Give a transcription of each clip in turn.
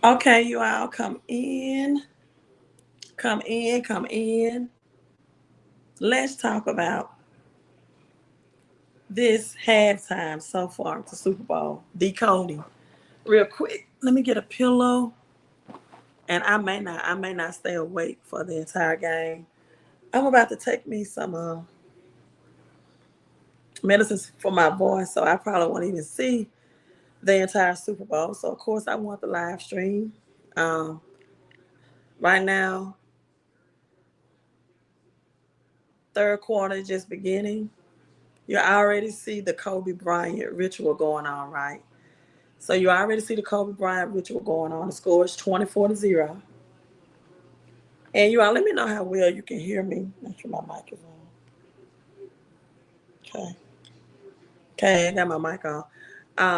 Okay, you all come in, come in, come in. Let's talk about this halftime so far to Super Bowl decoding. Real quick, let me get a pillow, and I may not stay awake for the entire game. I'm about to take me some medicines for my voice, so I probably won't even see the entire Super Bowl. So of course I want the live stream. Um, right now, third quarter just beginning. You already see the Kobe Bryant ritual going on, right? So you already see the Kobe Bryant ritual going on. The score is 24-0. And you all let me know how well you can hear me. Make sure my mic is on. Okay. Okay, I got my mic on.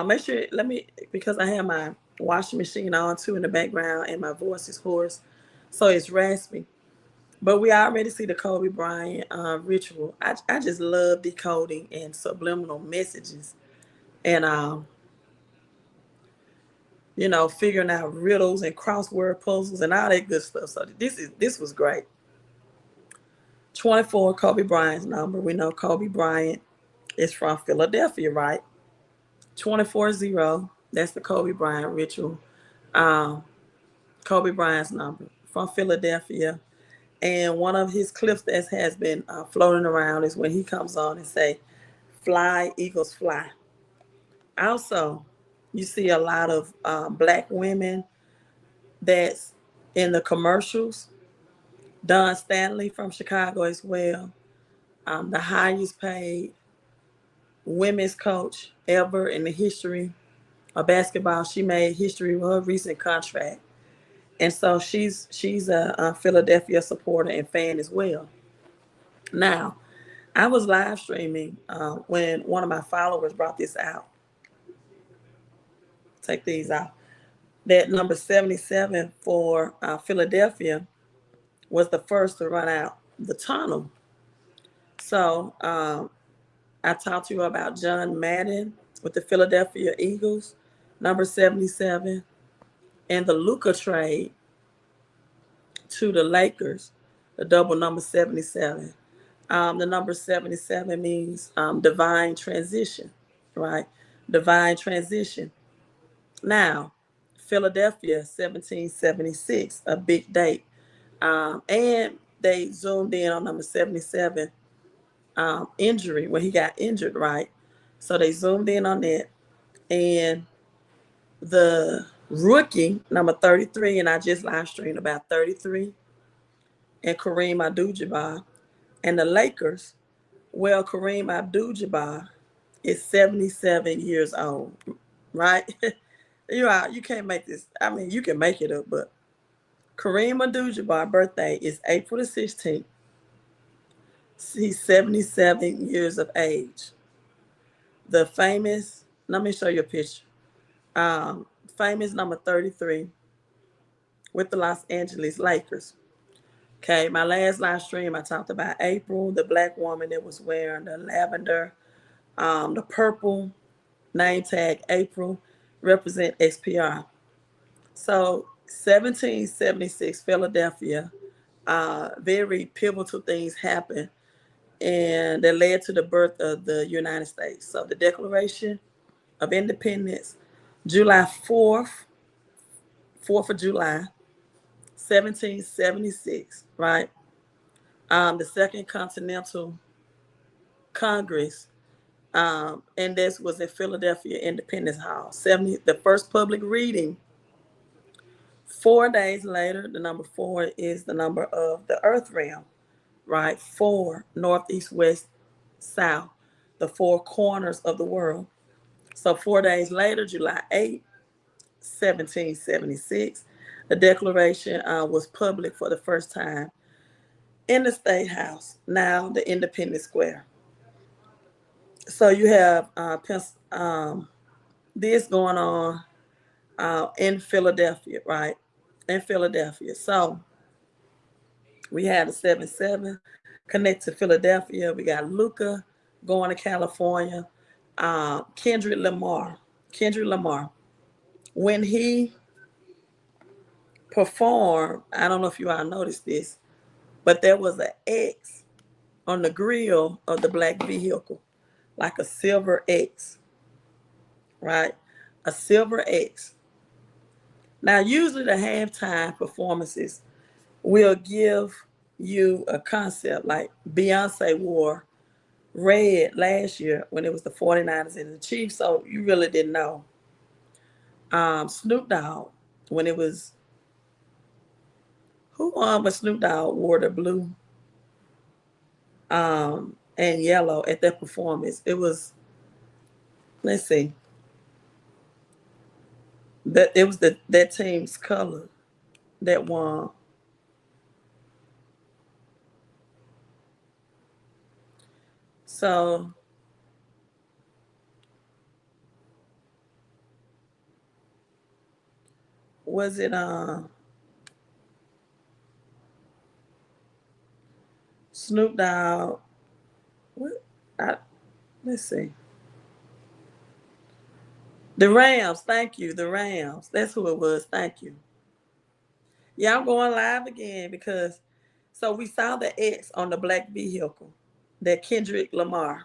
Make sure let me because I have my washing machine on too in the background and my voice is hoarse. So it's raspy. But we already see the Kobe Bryant ritual. I just love decoding and subliminal messages. And figuring out riddles and crossword puzzles and all that good stuff. So this was great. 24, Kobe Bryant's number. We know Kobe Bryant is from Philadelphia, right? 24-0. That's the Kobe Bryant ritual. Um, Kobe Bryant's number from Philadelphia. And one of his clips that has been floating around is when he comes on and say, "Fly, Eagles, fly." Also, you see a lot of black women that's in the commercials. Don Stanley from Chicago as well, the highest paid women's coach ever in the history of basketball. She made history with her recent contract, and so she's a Philadelphia supporter and fan as well. Now, I was live streaming when one of my followers brought this out. Take these out. That number 77 for Philadelphia was the first to run out the tunnel. So I talked to you about John Madden with the Philadelphia Eagles, number 77, and the Luka trade to the Lakers, the double number 77. The number 77 means divine transition, right? Divine transition. Now, Philadelphia, 1776, a big date. And they zoomed in on number 77 injury when he got injured, right? So they zoomed in on that. And the rookie, number 33, and I just live streamed about 33, and Kareem Abdul-Jabbar. And the Lakers, well, Kareem Abdul-Jabbar is 77 years old, right? You can't make this. I mean, you can make it up, but Kareem Abdul-Jabbar's birthday is April the 16th. He's 77 years of age. The famous, let me show you a picture. Famous number 33 with the Los Angeles Lakers. Okay, my last live stream, I talked about April, the black woman that was wearing the lavender, the purple name tag April represent SPR. So 1776 Philadelphia, very pivotal things happened and that led to the birth of the United States. So the Declaration of Independence, July 4th, 4th of July, 1776, right? The Second Continental Congress, and this was in Philadelphia Independence Hall. The first public reading. 4 days later, the number 4 is the number of the earth realm, right? 4, north, east, west, south, the four corners of the world. So 4 days later, July 8th, 1776, the Declaration was public for the first time in the State House, now the Independence Square. So you have this going on in Philadelphia, right? In Philadelphia. So we had a 7-7 connect to Philadelphia. We got Luca going to California. Kendrick Lamar. When he performed. I don't know if you all noticed this, but there was an X on the grill of the black vehicle, like a silver X, right? A silver X. Now, usually the halftime performances will give you a concept, like Beyonce wore red last year when it was the 49ers and the Chiefs, so you really didn't know. Snoop Dogg, when it was, who won, but Snoop Dogg wore the blue and yellow at that performance. It was, let's see, that it was that team's color that won. So was it Snoop Dogg? What? I, let's see. The Rams. Thank you. The Rams. That's who it was. Thank you. Yeah, I'm going live again because so we saw the X on the black vehicle that Kendrick Lamar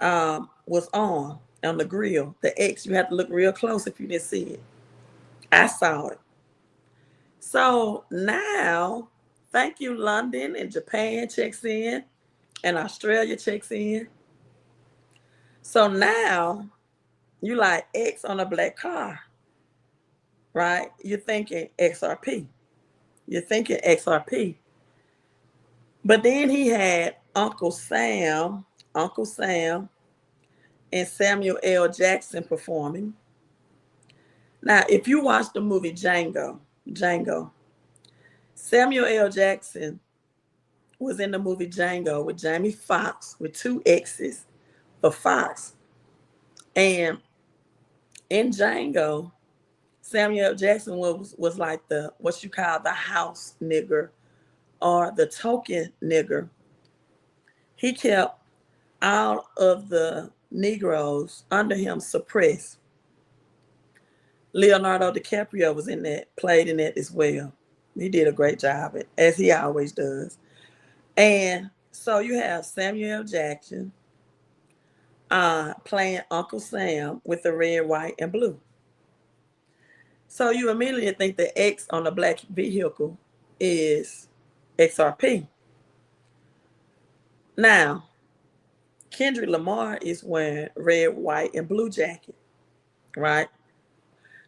was on the grill. The X, you have to look real close if you didn't see it. I saw it. So now, thank you, London and Japan checks in, and Australia checks in. So now you like X on a black car, right? You're thinking XRP. You're thinking XRP. But then he had Uncle Sam, and Samuel L. Jackson performing. Now, if you watch the movie Django, Samuel L. Jackson was in the movie Django with Jamie Foxx with two X's for Fox. And in Django, Samuel L. Jackson was like the what you call the house nigger or the token nigger. He kept all of the Negroes under him suppressed. Leonardo DiCaprio was in that, played in that as well. He did a great job, as he always does. And so you have Samuel L. Jackson playing Uncle Sam with the red, white, and blue. So you immediately think the X on the black vehicle is XRP. Now, Kendrick Lamar is wearing red, white, and blue jacket, right?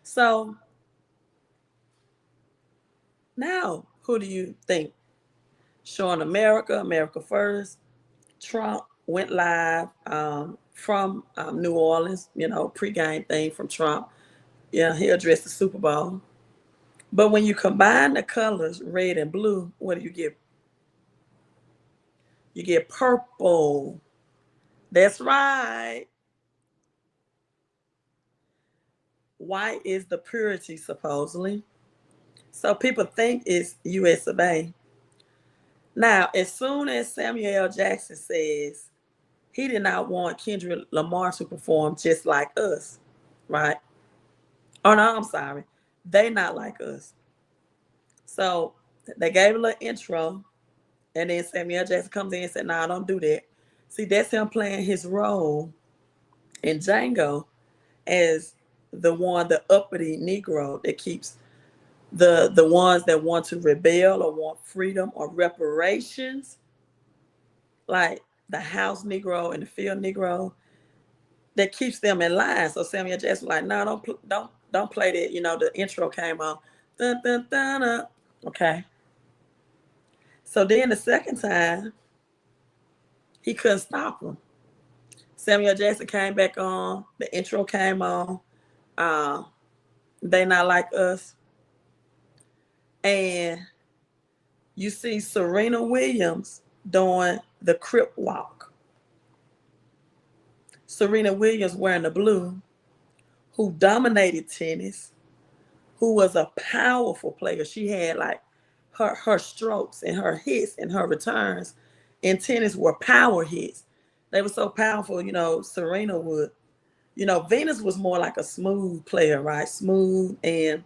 So now, who do you think? Showing America First. Trump went live from New Orleans, pregame thing from Trump. Yeah, he addressed the Super Bowl. But when you combine the colors, red and blue, what do you get? You get purple. That's right. White is the purity, supposedly. So people think it's US of A. Now, as soon as Samuel L. Jackson says he did not want Kendrick Lamar to perform just like us, right? Oh, no, I'm sorry. They not like us. So they gave a little intro, and then Samuel L. Jackson comes in and said, "Nah, don't do that." See, that's him playing his role in Django as the uppity Negro that keeps the ones that want to rebel or want freedom or reparations, like the house Negro and the field Negro, that keeps them in line. So Samuel Jackson was like, "No, don't play that." The intro came on, dun, dun, dun, dun. Okay. So then the second time, he couldn't stop him. Samuel Jackson came back on. The intro came on. Uh, they not like us. And you see Serena Williams doing the Crip Walk. Serena Williams wearing the blue, who dominated tennis, who was a powerful player. She had like her strokes and her hits and her returns in tennis were power hits. They were so powerful, Serena would, Venus was more like a smooth player, right? Smooth and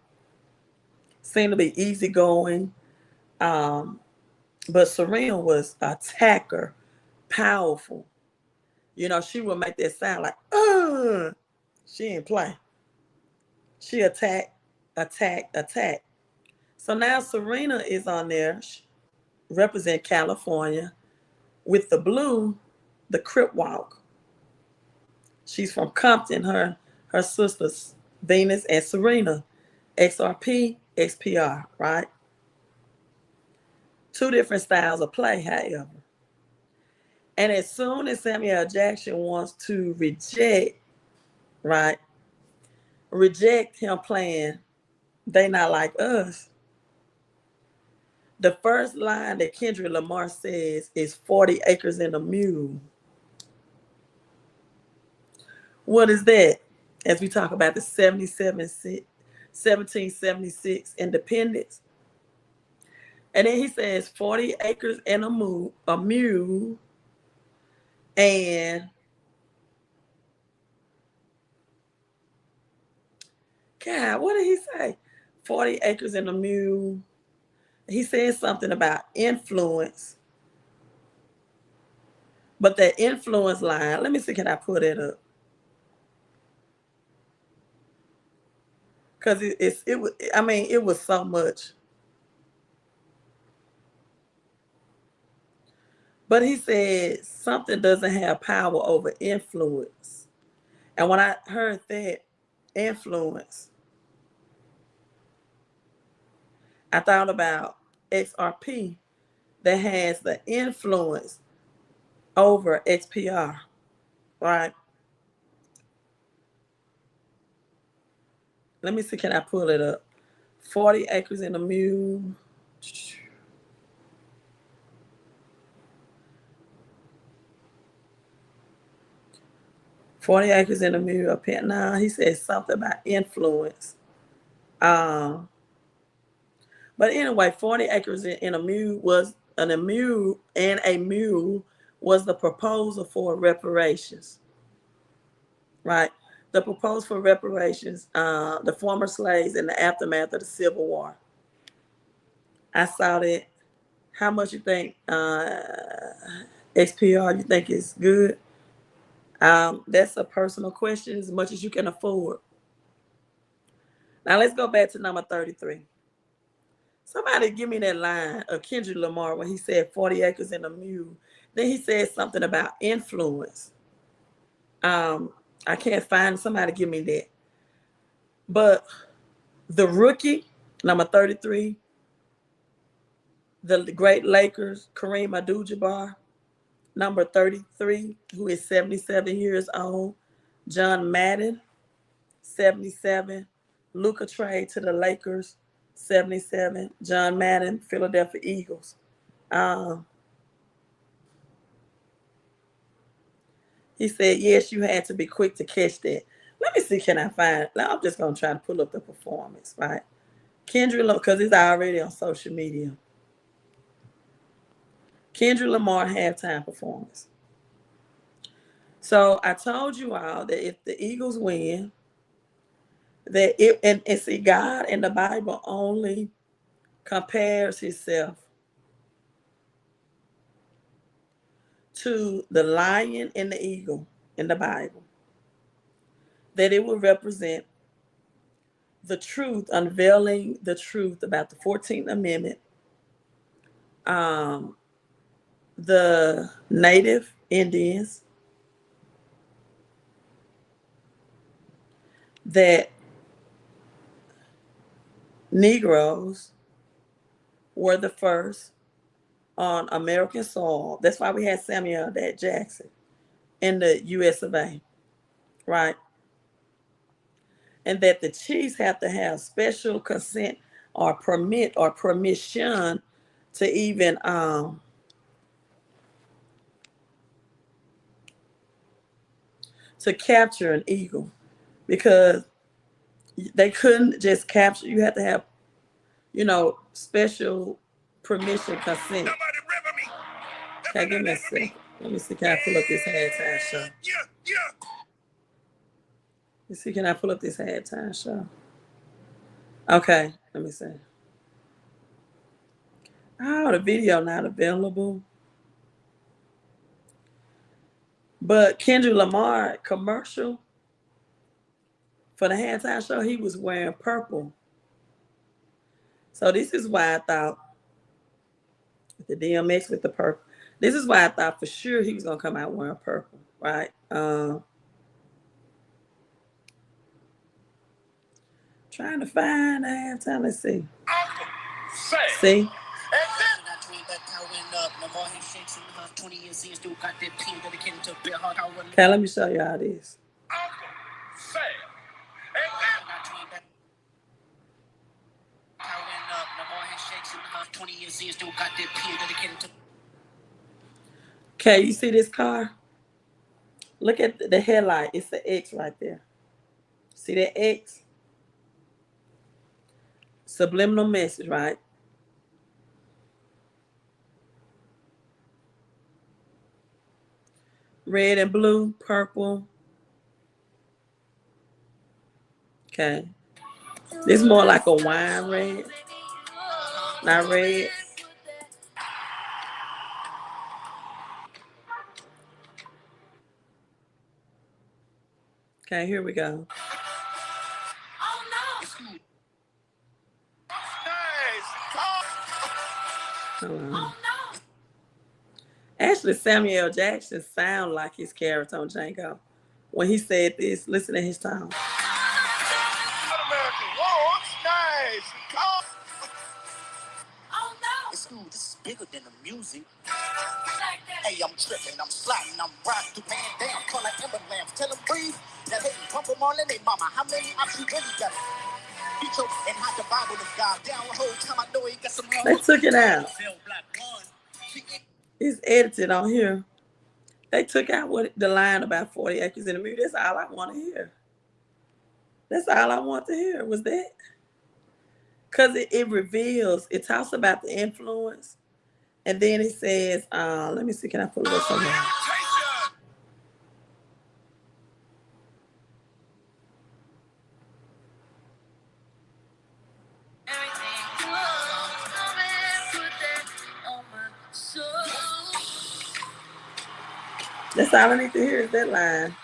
seemed to be easygoing. But Serena was attacker, powerful. You know, she would make that sound like, she didn't play. She attack, attack, attack. So now Serena is on there, represent California, with the blue, the Crip Walk. She's from Compton. Her sisters, Venus and Serena, XRP, XPR, right? Two different styles of play, however. And as soon as Samuel Jackson wants to reject, right, reject him playing They Not Like Us, the first line that Kendrick Lamar says is 40 acres and a mule. What is that? As we talk about the 1776 independence. And then he says 40 acres and a mule, and God, what did he say? 40 acres and a mule. He said something about influence. But that influence line, let me see, can I put it up? Because it was so much. But he said something doesn't have power over influence. And when I heard that, influence, I thought about XRP that has the influence over XPR, right? Let me see, can I pull it up? 40 acres and a mule. 40 acres and a mule up here. Now he said something about influence. But anyway, 40 acres in a mule was a mule was the proposal for reparations. Right? The proposal for reparations, the former slaves in the aftermath of the Civil War. I saw that. How much you think XPR you think is good? That's a personal question, as much as you can afford. Now let's go back to number 33. Somebody give me that line of Kendrick Lamar when he said 40 acres and a mule. Then he said something about influence. I can't find, somebody give me that. But the rookie, number 33, the great Lakers, Kareem Abdul-Jabbar, number 33, who is 77 years old, John Madden, 77, Luka trade to the Lakers, 77, John Madden, Philadelphia Eagles. He said, yes, you had to be quick to catch that. Let me see, can I find it? I'm just going to try to pull up the performance, right? Kendrick Lamar, because it's already on social media. Kendrick Lamar halftime performance. So I told you all that if the Eagles win, that and see, God in the Bible only compares himself to the lion and the eagle in the Bible, that it will represent the truth, unveiling the truth about the 14th Amendment, the Native Indians, that Negroes were the first on American soil. That's why we had Samuel Jackson in the US of A, right? And that the chiefs have to have special consent or permit or permission to even to capture an eagle, because they couldn't just capture. You have to have, special permission, consent. Okay, give me a second. Let me see. Can I pull up this halftime show? Let's see. Can I pull up this halftime show? Okay, let me see. Oh, the video not available. But Kendrick Lamar commercial for the halftime show, he was wearing purple. So this is why I thought the DMX with the purple. This is why I thought for sure he was gonna come out wearing purple, right? Trying to find the halftime. Let's see. See? Okay, let me show y'all this. Okay, you see this car? Look at the headlight. It's the X right there. See that X? Subliminal message, right? Red and blue, purple. Okay. This is more like a wine red. Not red. Okay, here we go. Hold on. Actually, Samuel Jackson sound like his character on Django. When he said this, listen to his tone. This is bigger than the music. Hey, I'm tripping, I'm sliding, I'm riding through man down, call like Ember Lamb, tell them breathe. Now they can pump them all in their mama. How many options really got? And hide the Bible of God down the whole time. I know he got some. They took it out. It's edited on here. They took out what the line about 40 acres in the mule. That's all I want to hear. That's all I want to hear was that. Because it reveals, it talks about the influence. And then it says, let me see, can I pull it up somewhere? That's all I need to hear is that line.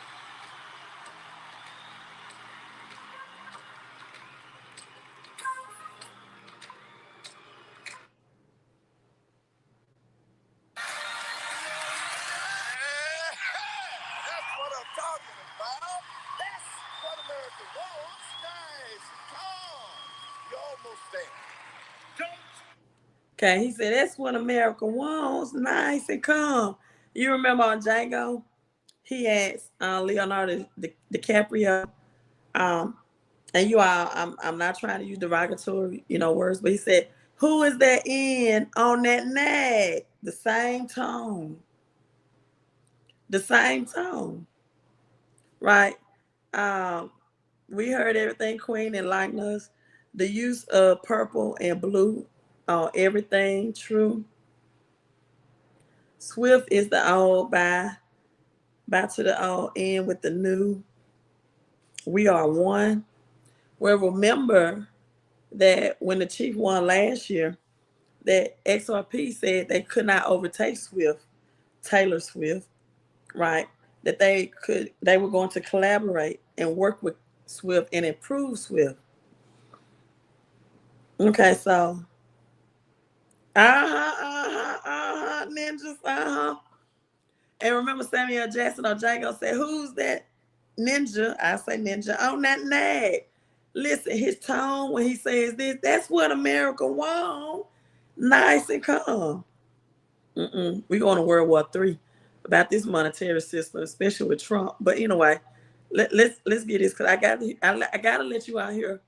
Okay, he said, that's what America wants, nice and calm. You remember on Django, he asked Leonardo DiCaprio, and you all, I'm not trying to use derogatory, words, but he said, who is that in on that nag? The same tone. The same tone, right? We heard everything, Queen, enlighten us. The use of purple and blue on everything, true. Swift is the old, by to the old, end with the new. We are one. Well, remember that when the Chief won last year, that XRP said they could not overtake Swift, Taylor Swift, right? That they were going to collaborate and work with Swift and improve Swift. Okay, so ninjas, And remember Samuel Jackson or Django said, who's that ninja? I say ninja on that nag. Listen, his tone when he says this, that's what America wants. Nice and calm. We're going to World War III about this monetary system, especially with Trump. But anyway, let's get this, because I got to let you out here.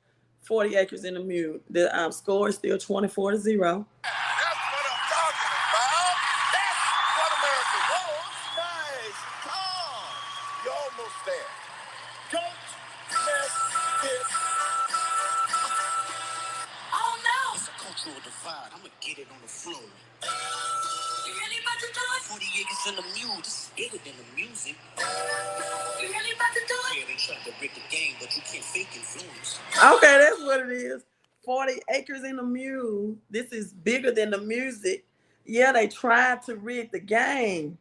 40 acres in the mule. The score is still 24-0. Divide. I'm gonna get it on the floor. You really about to do it? 40 acres in the mule. This is bigger than the music. You really about to do it? Yeah, they tried to break the game, but you can't fake influence. Okay, that's what it is. 40 acres in the mule. This is bigger than the music. Yeah, they tried to rig the game.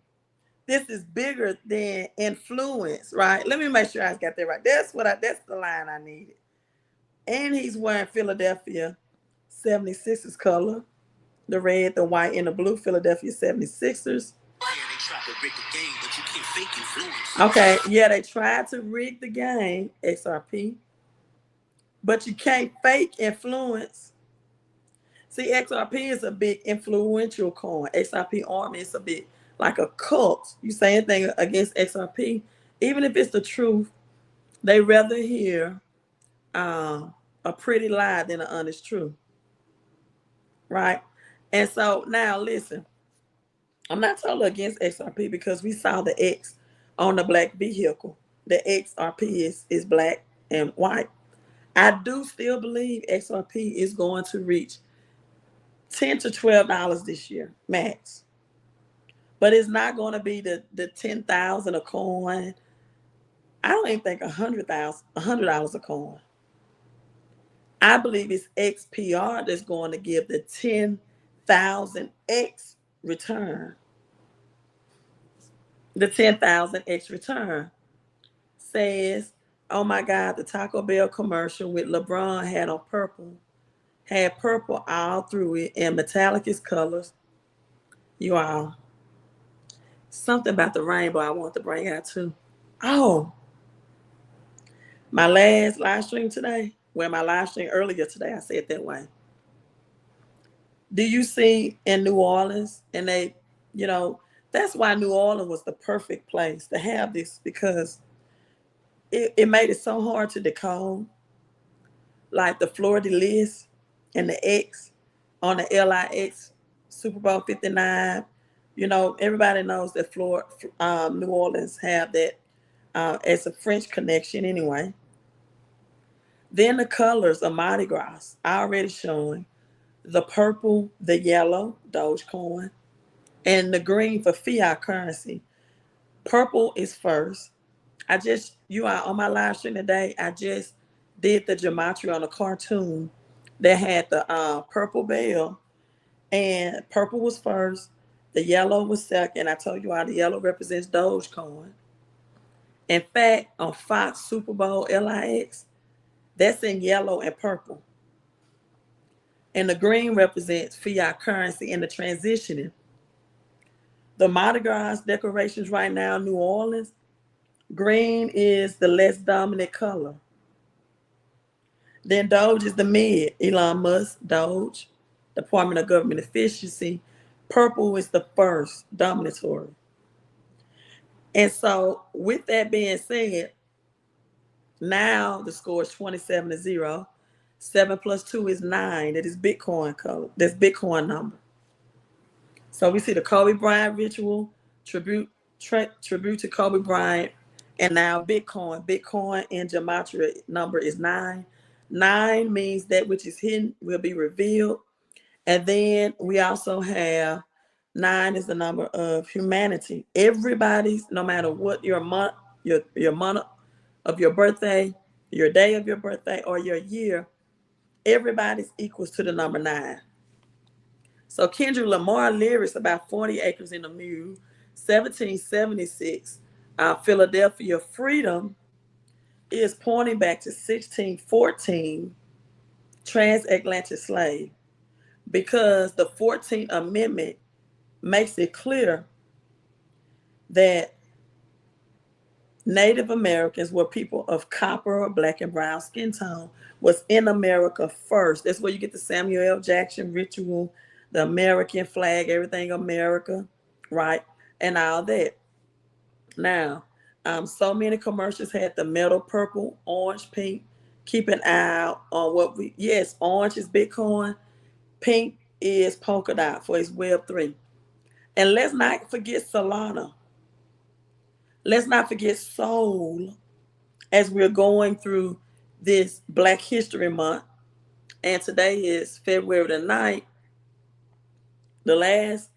This is bigger than influence, right? Let me make sure I got that right. That's the line I needed. And he's wearing Philadelphia 76ers color. The red, the white, and the blue Philadelphia 76ers. Okay, yeah, they tried to rig the game, XRP. But you can't fake influence. See, XRP is a big influential coin. XRP Army is a big, like a cult. You say anything against XRP, even if it's the truth, they rather hear a pretty lie than an honest truth. Right? And so now listen, I'm not totally against XRP because we saw the X on the black vehicle. The XRP is black and white. I do still believe XRP is going to reach $10 to $12 this year, max. But it's not going to be the 10,000 a coin. I don't even think $100 a coin. I believe it's XPR that's going to give the 10,000x return. The 10,000x return says, oh my God, the Taco Bell commercial with LeBron had purple all through it and metallic is colors. You all, something about the rainbow I want to bring out too. Oh, my last live stream today, my live stream earlier today, I said that way. Do you see in New Orleans, and they, that's why New Orleans was the perfect place to have this, because it made it so hard to decode, like the Fleur de Lis and the X on the LIX Superbowl 59. Everybody knows that New Orleans have that as a French connection anyway. Then the colors of Mardi Gras already showing the purple, the yellow, Dogecoin, and the green for fiat currency. Purple is first. You are on my live stream today, I just did the gematria on a cartoon that had the purple bell, and purple was first, the yellow was second. I told you all the yellow represents Dogecoin. In fact, on Fox Superbowl LIX, that's in yellow and purple. And the green represents fiat currency and the transitioning. The Mardi Gras decorations right now in New Orleans, green is the less dominant color. Then Doge is the mid. Elon Musk, Doge, Department of Government Efficiency. Purple is the first, dominatory. And so with that being said, now the score is 27-0. 7 plus 2 is 9. That is Bitcoin color. That's Bitcoin number. So we see the Kobe Bryant ritual, tribute to Kobe Bryant, and now Bitcoin. Bitcoin in gematria number is 9. 9 means that which is hidden will be revealed. And then we also have 9 is the number of humanity. Everybody's, no matter what your month of your birthday, your day of your birthday, or your year, everybody's equals to the number 9. So Kendrick Lamar lyrics about 40 acres in the mule, 1776, Philadelphia freedom is pointing back to 1614, transatlantic slave, because the 14th Amendment makes it clear that Native Americans were people of copper or black and brown skin tone, was in America first. That's where you get the Samuel L. Jackson ritual, the American flag, everything America, right? And all that. Now, so many commercials had the metal purple, orange, pink. Keep an eye out on yes, orange is Bitcoin. Pink is polka dot for its Web3. And let's not forget Solana. Let's not forget Soul as we're going through this Black History Month. And today is February the 9th, the last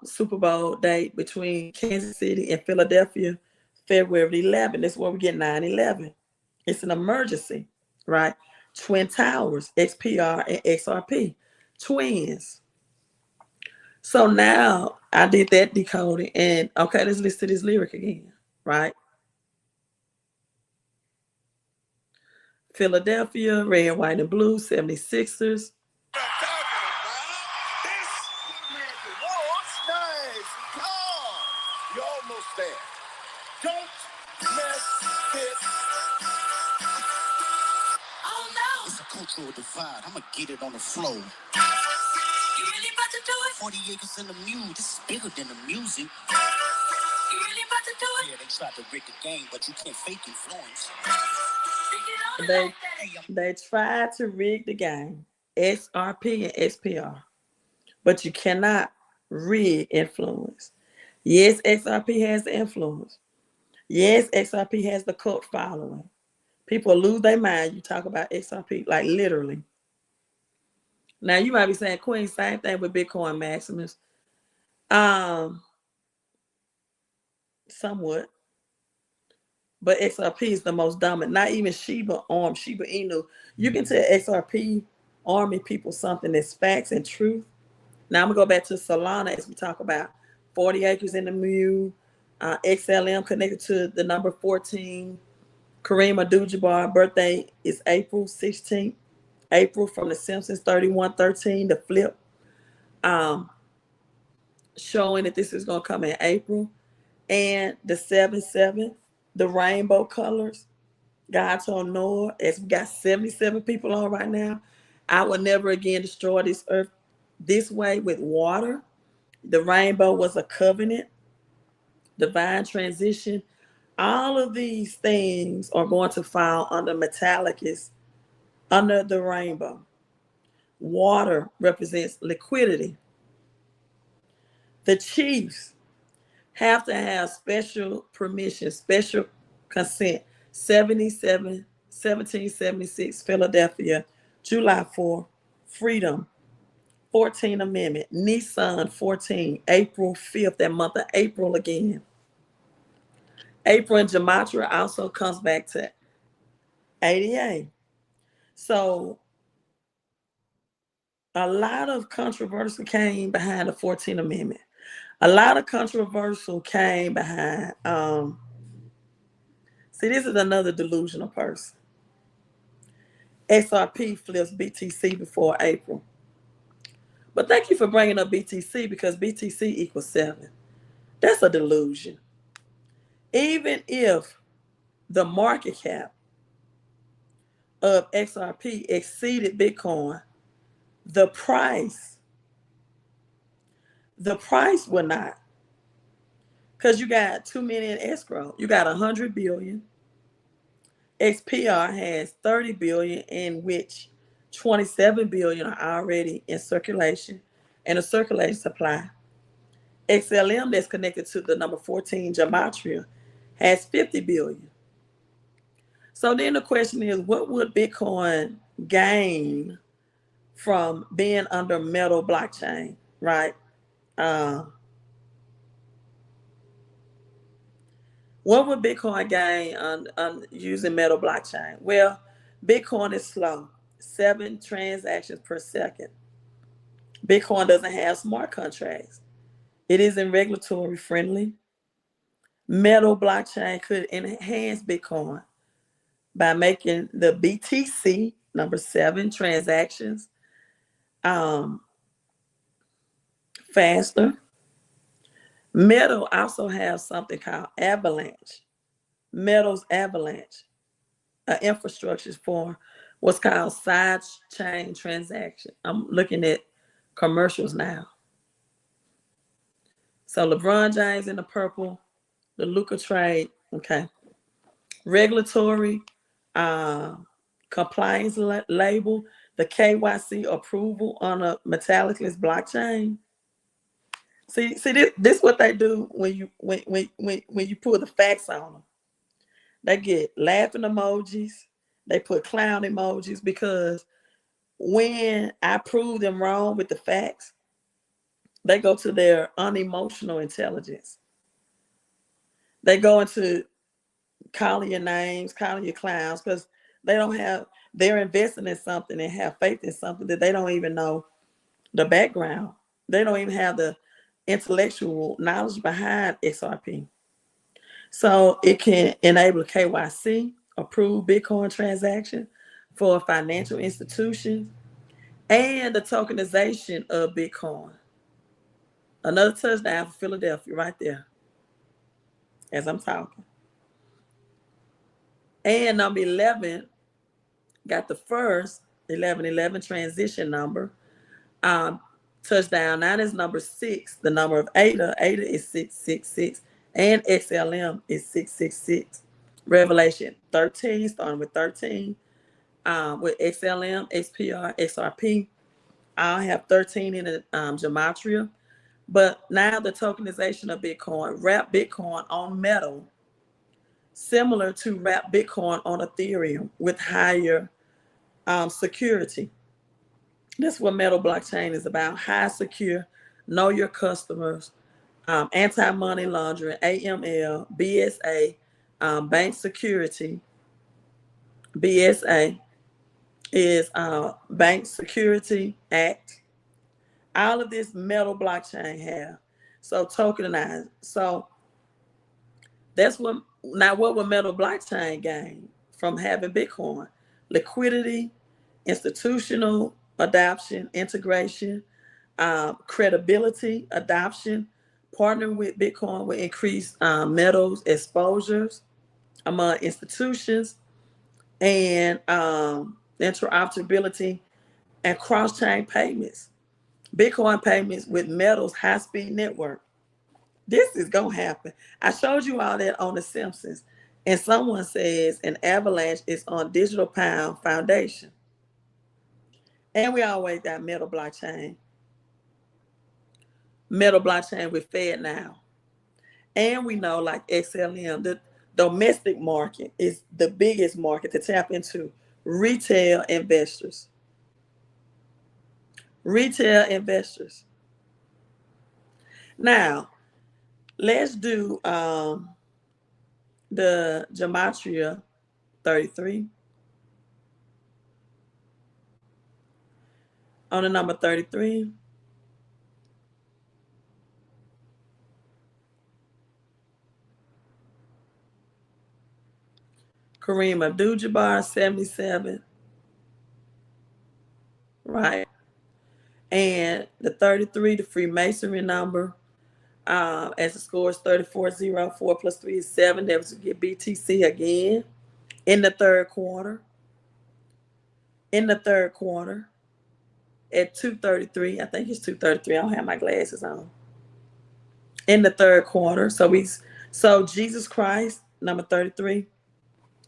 Super Bowl date between Kansas City and Philadelphia, February 11th. That's where we get 9/11. It's an emergency, right? Twin Towers, XPR and XRP, twins. So now I did that decoding, and okay, let's listen to this lyric again, right? Philadelphia, red, white, and blue, 76ers. You're almost there. Don't mess this. Oh no. It's a cultural divide. I'm gonna get it on the floor. You really about to do it? 40 acres in the mule. This is bigger than the music. You really about to do it? Yeah, they tried to rig the game, but you can't fake influence. They tried to rig the game, XRP and SPR, but you cannot rig influence. Yes, XRP has the influence. Yes, XRP has the cult following. People lose their mind. You talk about XRP, like literally. Now you might be saying, Queen, same thing with Bitcoin Maximus. Somewhat. But XRP is the most dominant. Not even Shiba Inu. You can tell XRP army people something that's facts and truth. Now I'm gonna go back to Solana as we talk about 40 acres in the mule, XLM connected to the number 14. Kareem Abdul-Jabbar birthday is April 16th. April from The Simpsons, 3113, the flip, showing that this is gonna come in April. And the 7-7, the rainbow colors. God told Noah, as we got 77 people on right now, I will never again destroy this earth this way with water. The rainbow was a covenant, divine transition. All of these things are going to fall under Metallicus, under the rainbow. Water represents liquidity. The chiefs have to have special permission, special consent. 1776, Philadelphia, July 4, Freedom, 14th Amendment, Nissan 14, April 5th, that month of April again. April in Gematria also comes back to 88. So a lot of controversy came behind the 14th Amendment. A lot of controversial came behind. See, this is another delusional person. XRP flips BTC before April. But thank you for bringing up BTC, because BTC equals 7. That's a delusion. Even if the market cap of XRP exceeded Bitcoin, the price will not. Because you got 2 million escrow. You got 100 billion. XPR has 30 billion, in which 27 billion are already in circulation and a circulating supply. XLM, that's connected to the number 14 gematria, has 50 billion. So then the question is, what would Bitcoin gain from being under metal blockchain, right? What would Bitcoin gain on using metal blockchain? Well, Bitcoin is slow, 7 transactions per second. Bitcoin doesn't have smart contracts. It isn't regulatory friendly. Metal blockchain could enhance Bitcoin by making the BTC number 7 transactions faster. Metal also has something called avalanche. Metal's avalanche infrastructure for what's called side chain transaction. I'm looking at commercials now. So LeBron James in the purple, the Luca trade, okay. Regulatory compliance label, the KYC approval on a Metallicus blockchain. See this what they do when you pull the facts on them. They get laughing emojis, they put clown emojis, because when I prove them wrong with the facts, they go to their unemotional intelligence. They go into calling your names, calling your clowns, because They don't have, they're investing in something and have faith in something that they don't even know the background. They don't even have the intellectual knowledge behind XRP. So it can enable KYC, approve Bitcoin transaction for financial institutions, and the tokenization of Bitcoin. Another touchdown for Philadelphia right there as I'm talking. And number 11 got the first 1111 transition number. Touchdown 9 is number 6. The number of ADA, ADA is 666, and XLM is 666. Revelation 13, starting with 13, with XLM, XPR, XRP. I'll have 13 in the gematria. But now the tokenization of Bitcoin, wrap Bitcoin on metal, similar to wrap Bitcoin on Ethereum with higher security. This is what metal blockchain is about: high secure, know your customers, anti-money laundering, AML, BSA, bank security. BSA is Bank Security Act. All of this metal blockchain have. So tokenized. So that's what, now what will metal blockchain gain from having Bitcoin? Liquidity, institutional adoption, integration, credibility, adoption. Partnering with Bitcoin will increase metals exposures among institutions, and interoperability and cross-chain payments. Bitcoin payments with metals high-speed network. This is gonna happen. I showed you all that on The Simpsons, and someone says an avalanche is on Digital Pound Foundation. And we always got metal blockchain. Metal blockchain with Fed now. And we know, like XLM, the domestic market is the biggest market to tap into. Retail investors. Retail investors. Now, let's do the gematria 33. On the number 33, Kareem Abdul-Jabbar 77, right? And the 33, the Freemasonry number, as the score is 3404 plus 3 is 7. That was to get BTC again in the third quarter. In the third quarter at 2:33, I think it's 2:33. I don't have my glasses on. In the third quarter, so Jesus Christ number 33.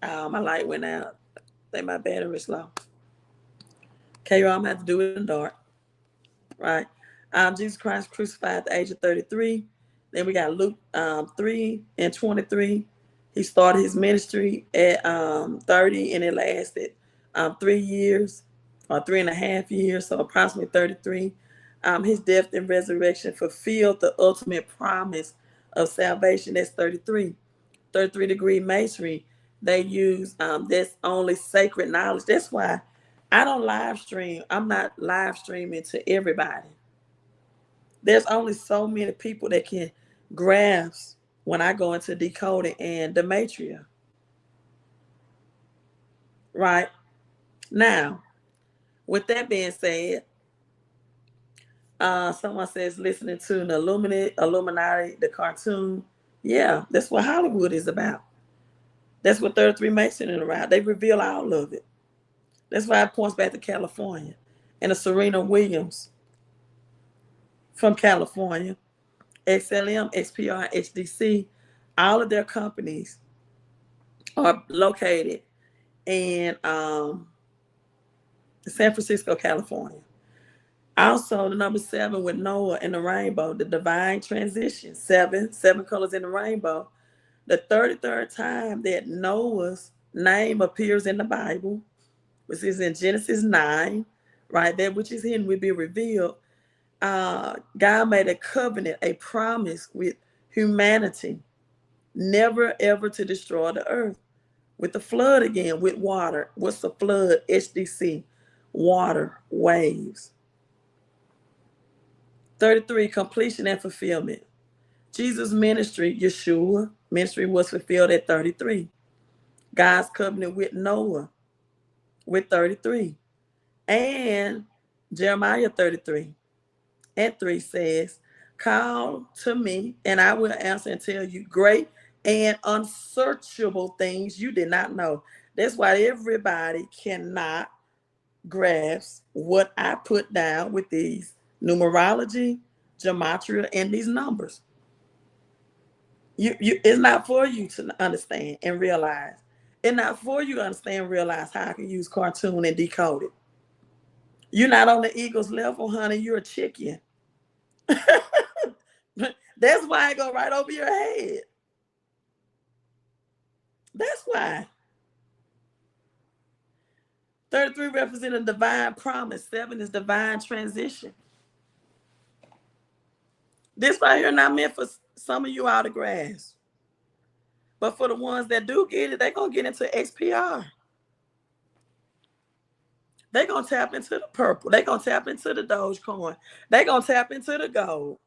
My light went out. I think my battery is low. Okay, y'all, I'm gonna have to do it in the dark. Right. Jesus Christ crucified at the age of 33. Then we got Luke 3:23. He started his ministry at 30, and it lasted 3 years or 3.5 years, so approximately 33. His death and resurrection fulfilled the ultimate promise of salvation. That's 33. 33-degree masonry. They use that's only sacred knowledge. That's why I don't live stream. I'm not live streaming to everybody. There's only so many people that can grasp when I go into decoding and dematria. Right? Now, with that being said, someone says listening to the Illuminati, the cartoon. Yeah, that's what Hollywood is about. That's what 33 Mason is around. They reveal all of it. That's why it points back to California and the Serena Williams from California, XLM, XPR, HDC. All of their companies are located in San Francisco, California. Also, the number 7 with Noah and the rainbow, the divine transition. Seven colors in the rainbow. The 33rd time that Noah's name appears in the Bible, which is in Genesis 9, right? That which is hidden will be revealed. God made a covenant, a promise with humanity, never ever to destroy the earth. With the flood again, with water. What's the flood? HDC, water, waves. 33, completion and fulfillment. Jesus' ministry, Yeshua, ministry was fulfilled at 33. God's covenant with Noah with 33. And Jeremiah 33 and 3 says, call to me and I will answer and tell you great and unsearchable things you did not know. That's why everybody cannot grasp what I put down with these numerology, gematria, and these numbers. It's not for you to understand and realize. It's not for you to understand and realize how I can use cartoon and decode it. You're not on the Eagles level, honey. You're a chicken. That's why it go right over your head. That's why. 33 represents a divine promise. 7 is divine transition. This right here not meant for some of you out of grasp. But for the ones that do get it, they're going to get into XPR. They're going to tap into the purple. They're going to tap into the Dogecoin. They're going to tap into the gold.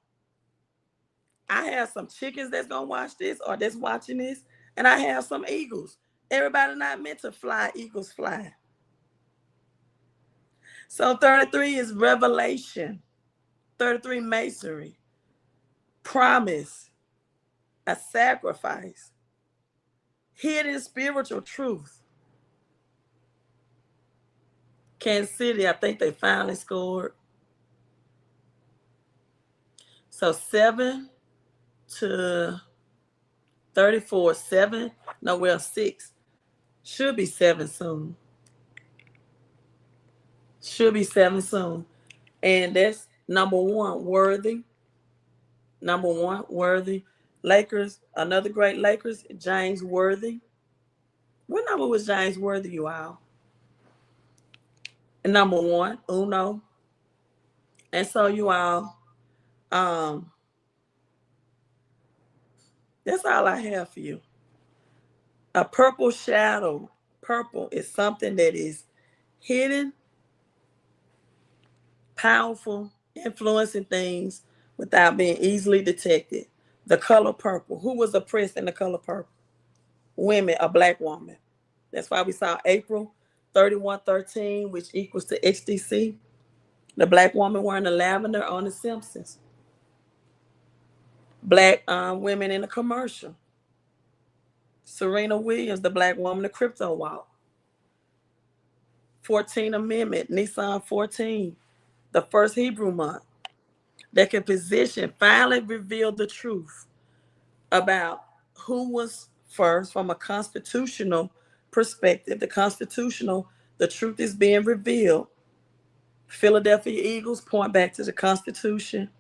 I have some chickens that's going to watch this or that's watching this. And I have some eagles. Everybody not meant to fly. Eagles fly. So 33 is revelation. 33 masonry. Promise. A sacrifice. Hidden spiritual truth. Kansas City, I think they finally scored. So 7 to 34, 7, no, well, 6. Should be 7 soon. Should be 7 soon. And that's number 1, worthy. Number 1, worthy. Lakers, another great Lakers, James Worthy. What number was James Worthy, you all? And number 1, Uno. And so you all, that's all I have for you. A purple shadow. Purple is something that is hidden, powerful, influencing things without being easily detected. The color purple. Who was oppressed in the color purple? Women, a black woman. That's why we saw April 3113, which equals to HDC. The black woman wearing the lavender on The Simpsons. Black women in the commercial. Serena Williams, the black woman, the crypto walk. 14th Amendment, Nissan 14, the first Hebrew month that can position, finally reveal the truth about who was first from a constitutional perspective. The truth is being revealed. Philadelphia Eagles point back to the Constitution.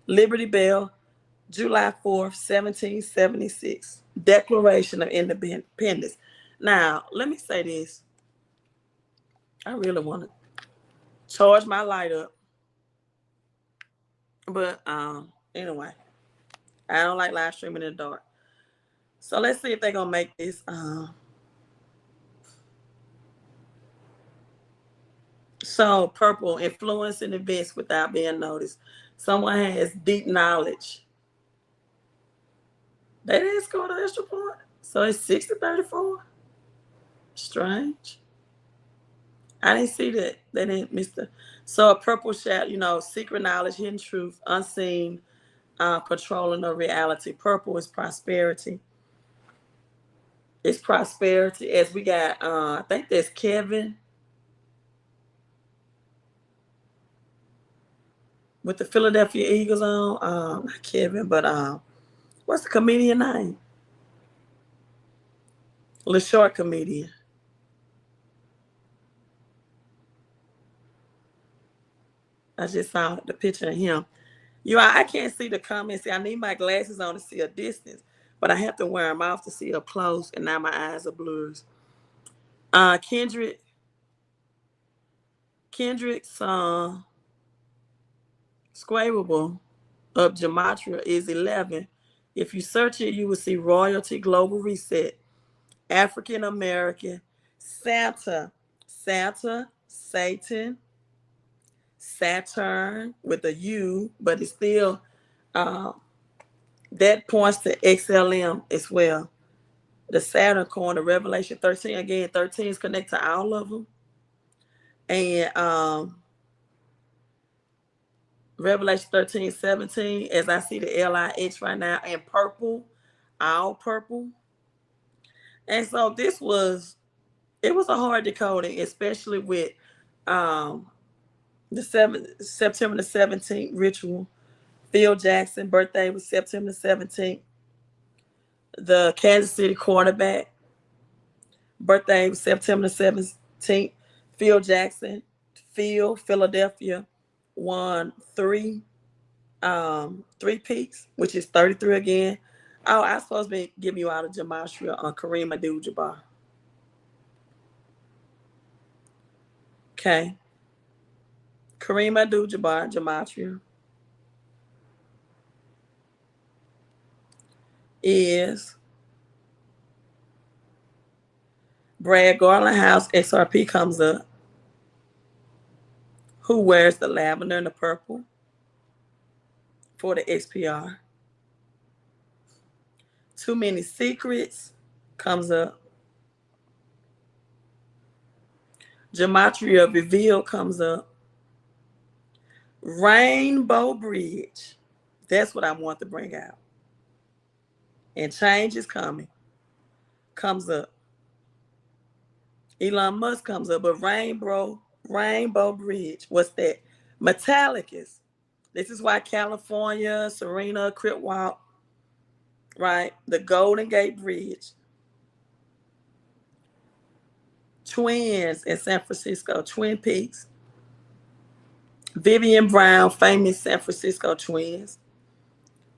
Liberty Bell, July 4th, 1776. Declaration of Independence. Now, let me say this. I really want to charge my light up. But anyway, I don't like live streaming in the dark. So let's see if they're going to make this. So purple, influencing events without being noticed. Someone has deep knowledge. They didn't score the extra point. So it's 6-34. Strange. I didn't see that. They didn't miss the. So a purple shadow, secret knowledge, hidden truth, unseen, controlling of reality. Purple is prosperity. It's prosperity. As we got, I think there's Kevin with the Philadelphia Eagles on. Not Kevin, but what's the comedian name? The short comedian. I just saw the picture of him. I can't see the comments. I need my glasses on to see a distance, but I have to wear them off to see up close, and now my eyes are blurred. Kendrick's Squarable of Gematria is 11. If you search it, you will see Royalty Global Reset. African American, Santa, Satan, Saturn with a U, but it's still uh, that points to XLM as well. The Saturn coin, the Revelation 13, again, 13 is connected to all of them. And Revelation 13, 17, as I see the LIH right now, and purple, all purple. And so it was a hard decoding, especially with um, September the 17th ritual. Phil Jackson birthday was September the 17th. The Kansas City quarterback birthday was September the 17th. Phil Jackson, Philadelphia, won three peaks, which is 33 again. Oh, I was supposed to be giving you out a gematria on Kareem Abdul-Jabbar. Okay. Kareem Abdul-Jabbar, gematria, is Brad Garland House. XRP comes up. Who wears the lavender and the purple for the XPR? Too Many Secrets comes up. Gematria Reveal comes up. Rainbow Bridge. That's what I want to bring out. And Change is Coming comes up. Elon Musk comes up, but Rainbow Bridge. What's that? Metallicus. This is why California, Serena, Crip Walk, right? The Golden Gate Bridge. Twins in San Francisco, Twin Peaks. Vivian Brown, famous San Francisco twins.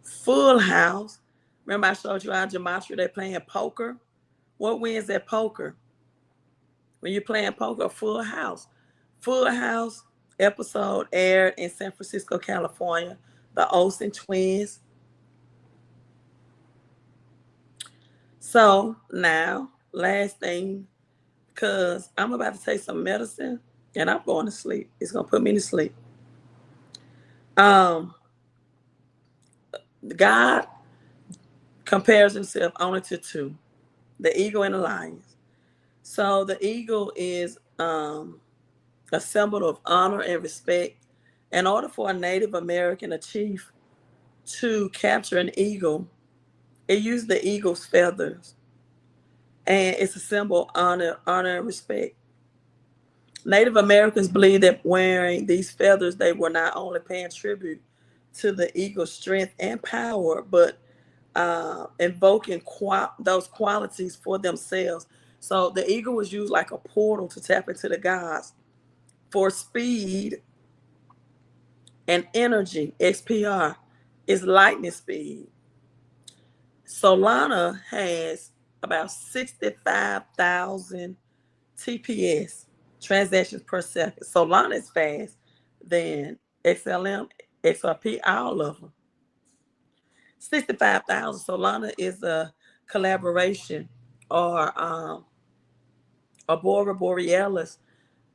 Full House. Remember I showed you how gematria, they're playing poker. What wins at poker? When you're playing poker, Full House. Full House episode aired in San Francisco, California. The Olsen twins. So now, last thing, because I'm about to take some medicine and I'm going to sleep. It's going to put me to sleep. God compares himself only to two, the eagle and the lions. So the eagle is a symbol of honor and respect. In order for a Native American, a chief, to capture an eagle, it used the eagle's feathers. And it's a symbol of honor and respect. Native Americans believe that wearing these feathers, they were not only paying tribute to the eagle's strength and power, but invoking those qualities for themselves. So the eagle was used like a portal to tap into the gods for speed and energy. XPR is lightning speed. Solana has about 65,000 TPS, transactions per second. Solana is fast than XLM, XRP, all of them. 65,000. Solana is a collaboration or Aurora Borealis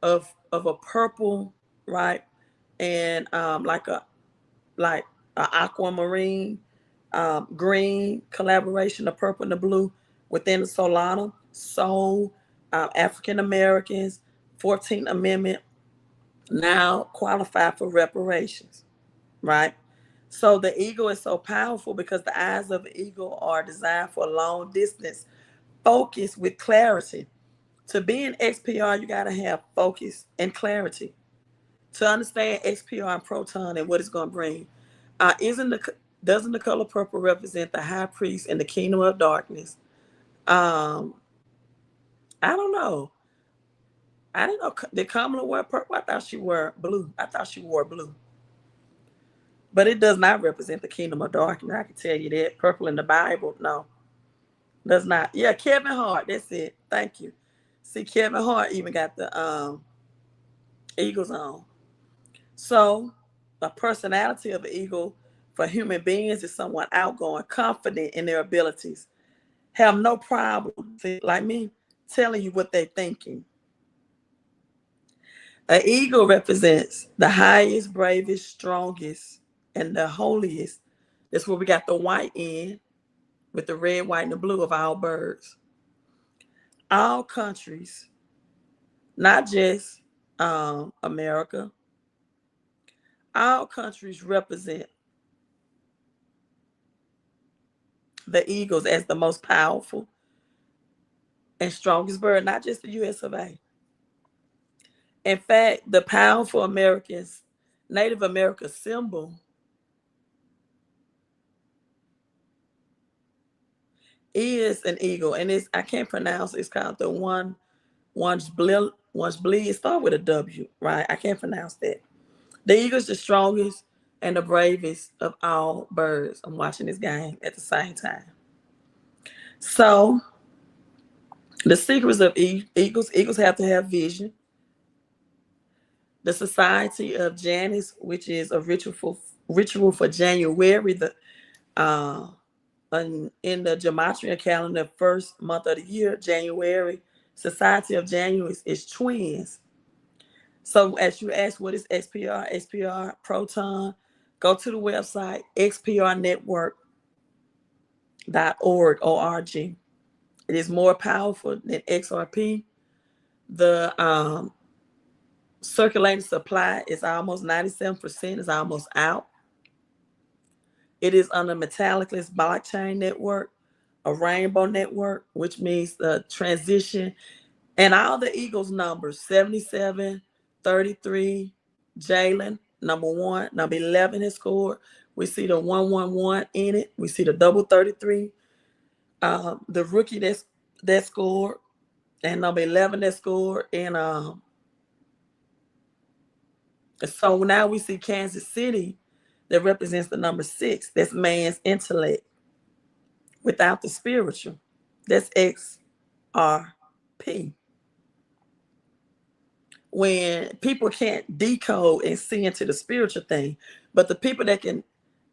of a purple, right, and like a aquamarine, green collaboration, the purple and the blue within the Solana. So African Americans, 14th Amendment, now qualify for reparations, right? So the eagle is so powerful because the eyes of the eagle are designed for long distance focus with clarity. To be in XPR, you got to have focus and clarity to understand XPR and proton and what it's going to bring. Doesn't the color purple represent the high priest in the kingdom of darkness? I don't know. I didn't know. Did Kamala wear purple? I thought she wore blue. I thought she wore blue. But it does not represent the kingdom of darkness. I can tell you that. Purple in the Bible, no, does not. Yeah, Kevin Hart. That's it. Thank you. See, Kevin Hart even got the eagles on. So, the personality of an eagle for human beings is someone outgoing, confident in their abilities, have no problem, see, like me, telling you what they're thinking. An eagle represents the highest, bravest, strongest, and the holiest. That's where we got the white in with the red, white, and the blue of our birds. All countries, not just America, all countries represent the eagles as the most powerful and strongest bird, not just the US of A. In fact, the powerful Americans, Native America symbol is an eagle, and it's, I can't pronounce it. It's called the one's bleed. It start with a W, right? I can't pronounce that. The eagle's the strongest and the bravest of all birds. I'm watching this game at the same time. So the secrets of eagles have to have vision. The Society of Janus, which is a ritual for January, the in the gematria calendar, first month of the year, January. Society of January is twins. So as you ask, what is XPR? XPR Proton. Go to the website xprnetwork.org. It is more powerful than XRP. The circulating supply is almost 97%, is almost out. It is on a metallicless blockchain network, a rainbow network, which means the transition. And all the Eagles numbers, 77, 33, Jalen, number 1, number 11 has scored. We see the 111 in it. We see the double 33. The rookie that scored, and number 11 that scored. And so now we see Kansas City that represents the number 6. That's man's intellect without the spiritual. That's XRP. When people can't decode and see into the spiritual thing, but the people that can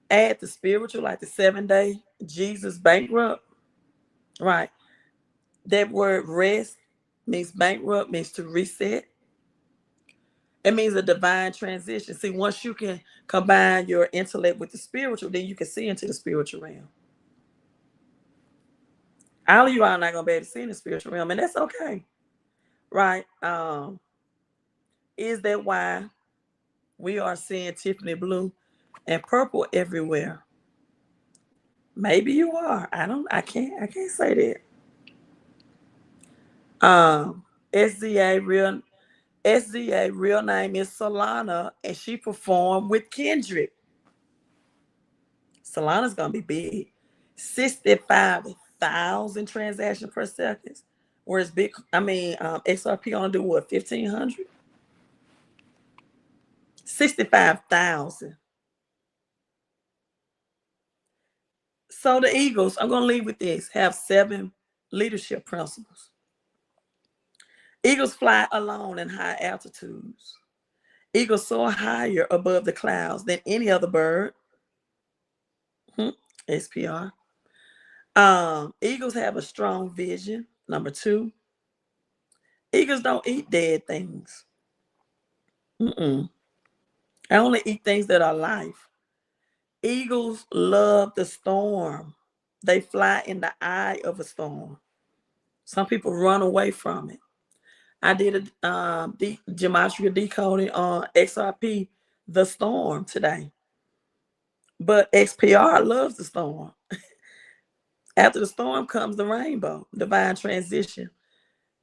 add the spiritual, like the 7-day Jesus bankrupt, right? That word rest means bankrupt, means to reset. It means a divine transition. See, once you can combine your intellect with the spiritual, then you can see into the spiritual realm. All of you are not going to be able to see in the spiritual realm, and that's okay, right? Is that why we are seeing Tiffany blue and purple everywhere? Maybe you are. I can't say that. SZA real name is Solana, and she performed with Kendrick. Solana's gonna be big. 65,000 transactions per second. Whereas XRP gonna do what, 1,500? 65,000. So the Eagles, I'm gonna leave with this, have 7 leadership principles. Eagles fly alone in high altitudes. Eagles soar higher above the clouds than any other bird. SPR. Eagles have a strong vision. Number 2. Eagles don't eat dead things. I only eat things that are life. Eagles love the storm. They fly in the eye of a storm. Some people run away from it. I did a gematria decoding on XRP, the storm, today. But XPR loves the storm. After the storm comes the rainbow, divine transition.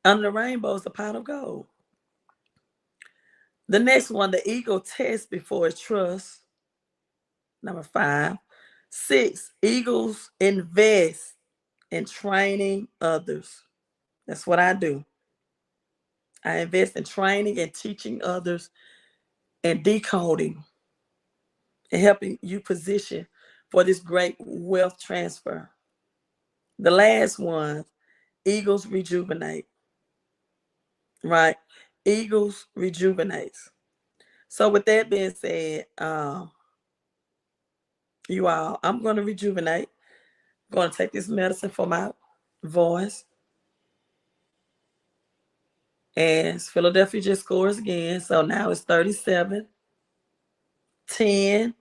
Under the rainbow is the pot of gold. The next one, the eagle tests before it trusts. Number 5. 6, eagles invest in training others. That's what I do. I invest in training and teaching others and decoding and helping you position for this great wealth transfer. The last one, eagles rejuvenate, right? Eagles rejuvenates. So with that being said, you all, I'm going to rejuvenate. I'm going to take this medicine for my voice. And Philadelphia just scores again. So now it's 37. 10.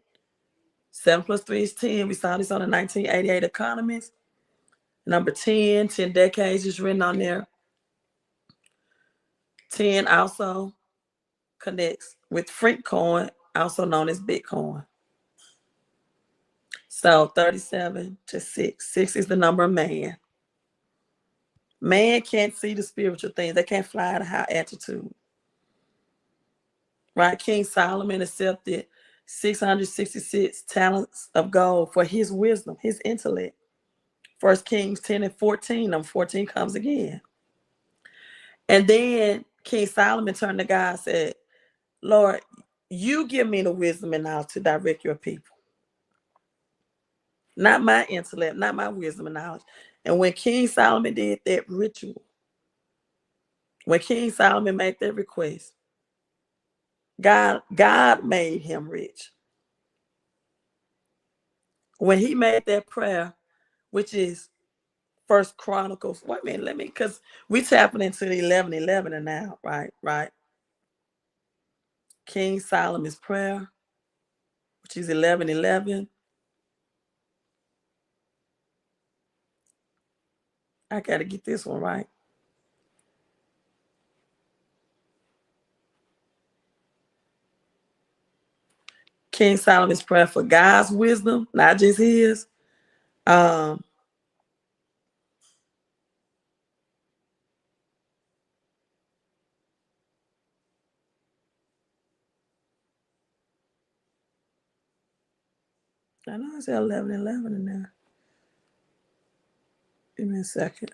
7 plus 3 is 10. We saw this on the 1988 Economist. Number 10, 10 decades is written on there. 10 also connects with Frank coin, also known as Bitcoin. So 37 to 6. 6 is the number of man. Man can't see the spiritual things. They can't fly at a high altitude. Right? King Solomon accepted 666 talents of gold for his wisdom, his intellect. 1 Kings 10 and 14. Number 14 comes again. And then King Solomon turned to God and said, Lord, you give me the wisdom and knowledge to direct your people. Not my intellect, not my wisdom and knowledge. And when King Solomon did that ritual, when King Solomon made that request, God made him rich. When he made that prayer, which is First Chronicles, wait a minute, because we tapping into the 11:11 now, right? King Solomon's prayer, which is 11:11. I got to get this one right. King Solomon's prayer for God's wisdom, not just his. I know it's 11:11 in there. Give me a second.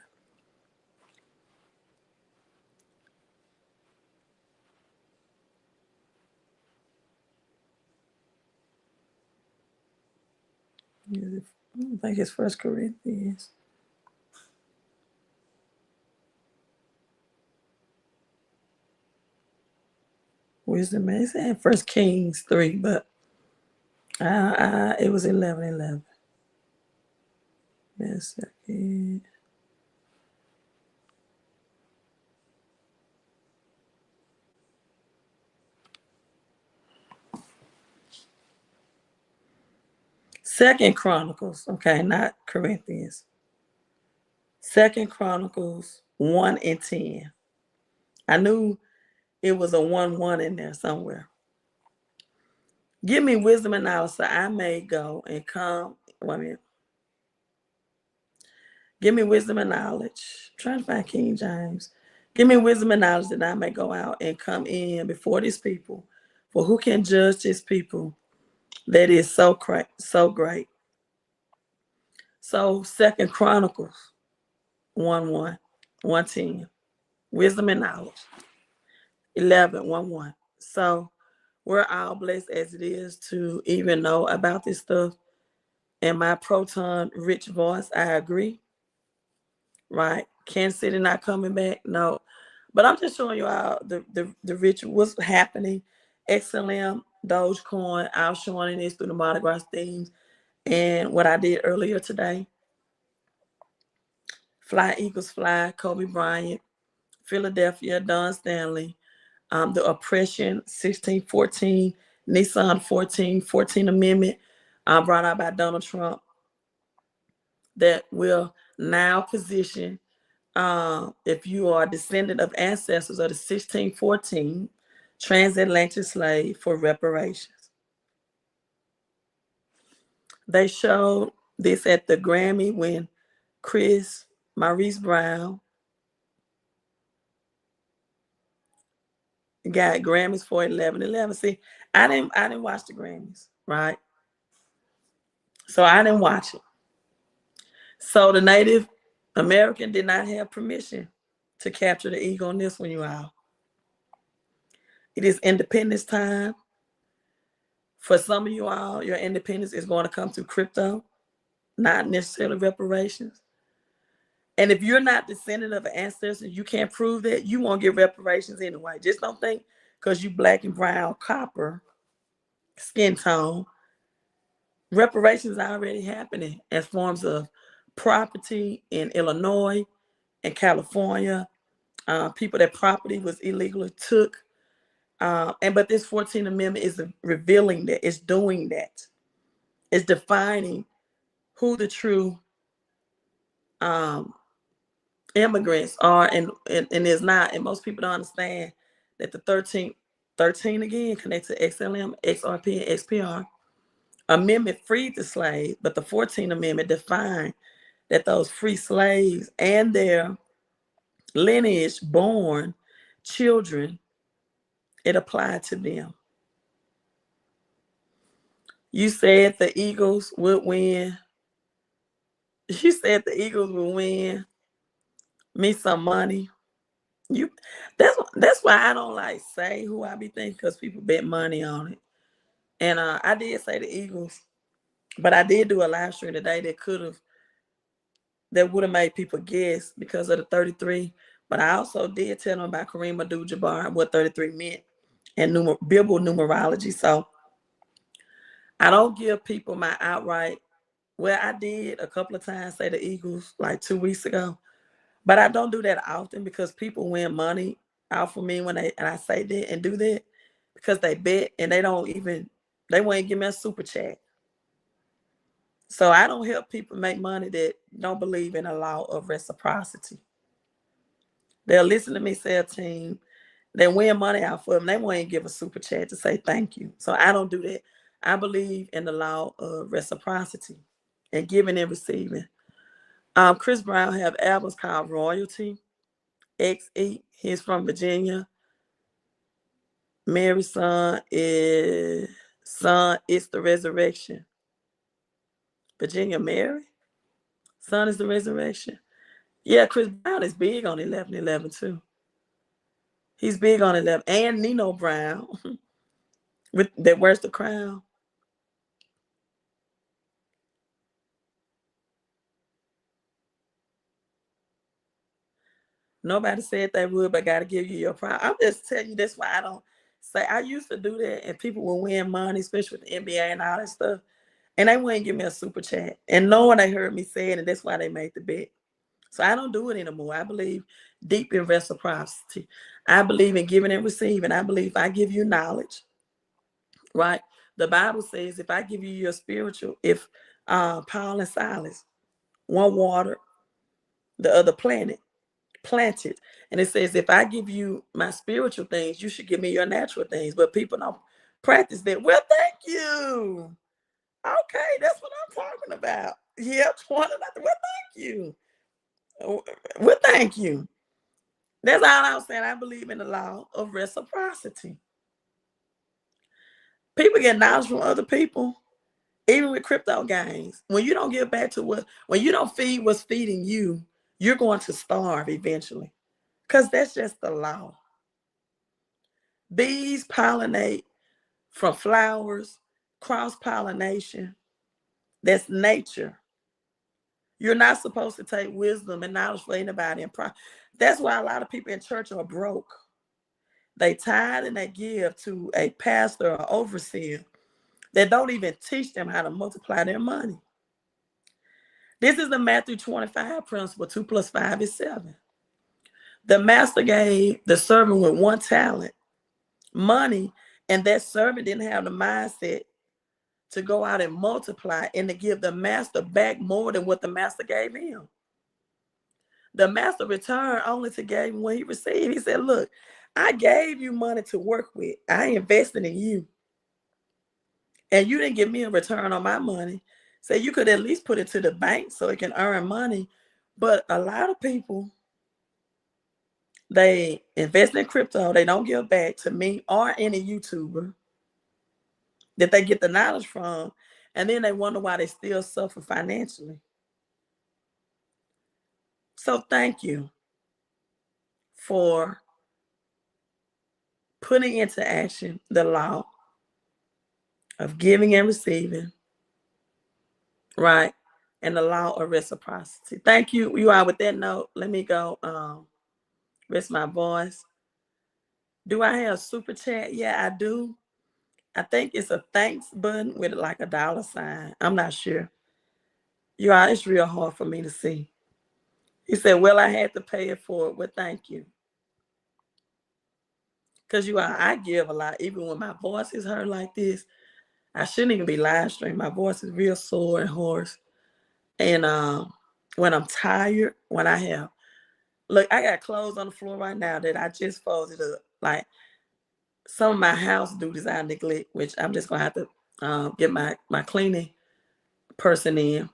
I don't think it's First Corinthians. Wisdom, man. It's in First Kings 3, but it was 11:11. Give me a second. Second Chronicles, okay, not Corinthians. Second Chronicles 1 and 10. I knew it was a 1 in there somewhere. Give me wisdom and knowledge so I may go and come. Wait a minute. Give me wisdom and knowledge. I'm trying to find King James. Give me wisdom and knowledge that I may go out and come in before these people. For who can judge this people that is so great? So Second Chronicles 1:10. Wisdom and knowledge. 11:1. So we're all blessed as it is to even know about this stuff. And my proton rich voice, I agree. Right? Kansas City not coming back. No. But I'm just showing you how the ritual was happening. XLM, Dogecoin, I was showing this through the Mardi Gras themes. And what I did earlier today, Fly Eagles Fly, Kobe Bryant, Philadelphia, Don Stanley, the oppression, 1614, Nissan 14 Amendment, brought out by Donald Trump, that will now position, if you are a descendant of ancestors of the 1614 transatlantic slave, for reparations. They showed this at the Grammy when Maurice Brown got Grammys for 11:11. See, I didn't watch the Grammys, right? So I didn't watch it. So the Native American did not have permission to capture the eagle on this one, you all. It is independence time. For some of you all, your independence is going to come through crypto, not necessarily reparations. And if you're not descendant of an ancestor, you can't prove that, you won't get reparations anyway. Just don't think because you black and brown, copper, skin tone, reparations are already happening as forms of property in Illinois and California. People that property was illegally took. But this 14th Amendment is revealing that, it's doing that. It's defining who the true immigrants are and is not. And most people don't understand that the 13 again connected to XLM, XRP, and XPR amendment freed the slaves, but the 14th Amendment defined that those free slaves and their lineage born children, it applied to them. You said the Eagles would win. You said the Eagles would win me some money. That's why I don't like say who I be thinking, because people bet money on it. And I did say the Eagles, but I did do a live stream today that would have made people guess because of the 33. But I also did tell them about Kareem Abdul-Jabbar and what 33 meant and biblical numerology. So I don't give people my outright. Well, I did a couple of times say the Eagles like 2 weeks ago, but I don't do that often because people win money out for me when I say that and do that because they bet and they won't even give me a super chat. So I don't help people make money that don't believe in a law of reciprocity. They'll listen to me sell team. They win money out for them. They won't even give a super chat to say thank you. So I don't do that. I believe in the law of reciprocity and giving and receiving. Chris Brown have albums called Royalty, XE. He's from Virginia. Mary's son is the resurrection. Virginia Mary? Son is the resurrection. Yeah, Chris Brown is big on 11/11 too. He's big on 11. And Nino Brown, with that wears the crown. Nobody said they would, but got to give you your pride. I'm just telling you, that's why I don't say. I used to do that, and people will win money, especially with the NBA and all that stuff, and they wouldn't give me a super chat. And no one they heard me say it, and that's why they made the bet. So I don't do it anymore. I believe deep in reciprocity. I believe in giving and receiving. I believe if I give you knowledge, right? The Bible says if I give you your spiritual, if Paul and Silas, one water, the other planted. And it says, if I give you my spiritual things, you should give me your natural things. But people don't practice that. Well, thank you. Okay, that's what I'm talking about. Yep, well, thank you. Well, thank you. That's all I'm saying. I believe in the law of reciprocity. People get knowledge from other people, even with crypto games. When you don't give back to when you don't feed what's feeding you, you're going to starve eventually. Because that's just the law. Bees pollinate from flowers, cross-pollination. That's nature. You're not supposed to take wisdom and knowledge for anybody. That's why a lot of people in church are broke. They tithe and they give to a pastor or overseer that don't even teach them how to multiply their money. This is the Matthew 25 principle. 2 + 5 is 7. The master gave the servant with 1 talent money, and that servant didn't have the mindset to go out and multiply and to give the master back more than what the master gave him. The master returned only to give him what he received. He said, look, I gave you money to work with. I invested in you. And you didn't give me a return on my money. So you could at least put it to the bank so it can earn money. But a lot of people, they invest in crypto. They don't give back to me or any YouTuber that they get the knowledge from. And then they wonder why they still suffer financially. So thank you for putting into action the law of giving and receiving, right? And the law of reciprocity. Thank you. You are with that note. Let me go rest my voice. Do I have super chat? Yeah, I do. I think it's a thanks button with like a $sign. I'm not sure. You all, it's real hard for me to see. He said, well, I had to pay it for it. Well, thank you. Because you all, I give a lot. Even when my voice is hurt like this, I shouldn't even be live streaming. My voice is real sore and hoarse. And when I'm tired, when I have, look, I got clothes on the floor right now that I just folded up. Like some of my house duties I neglect, which I'm just going to have to get my cleaning person in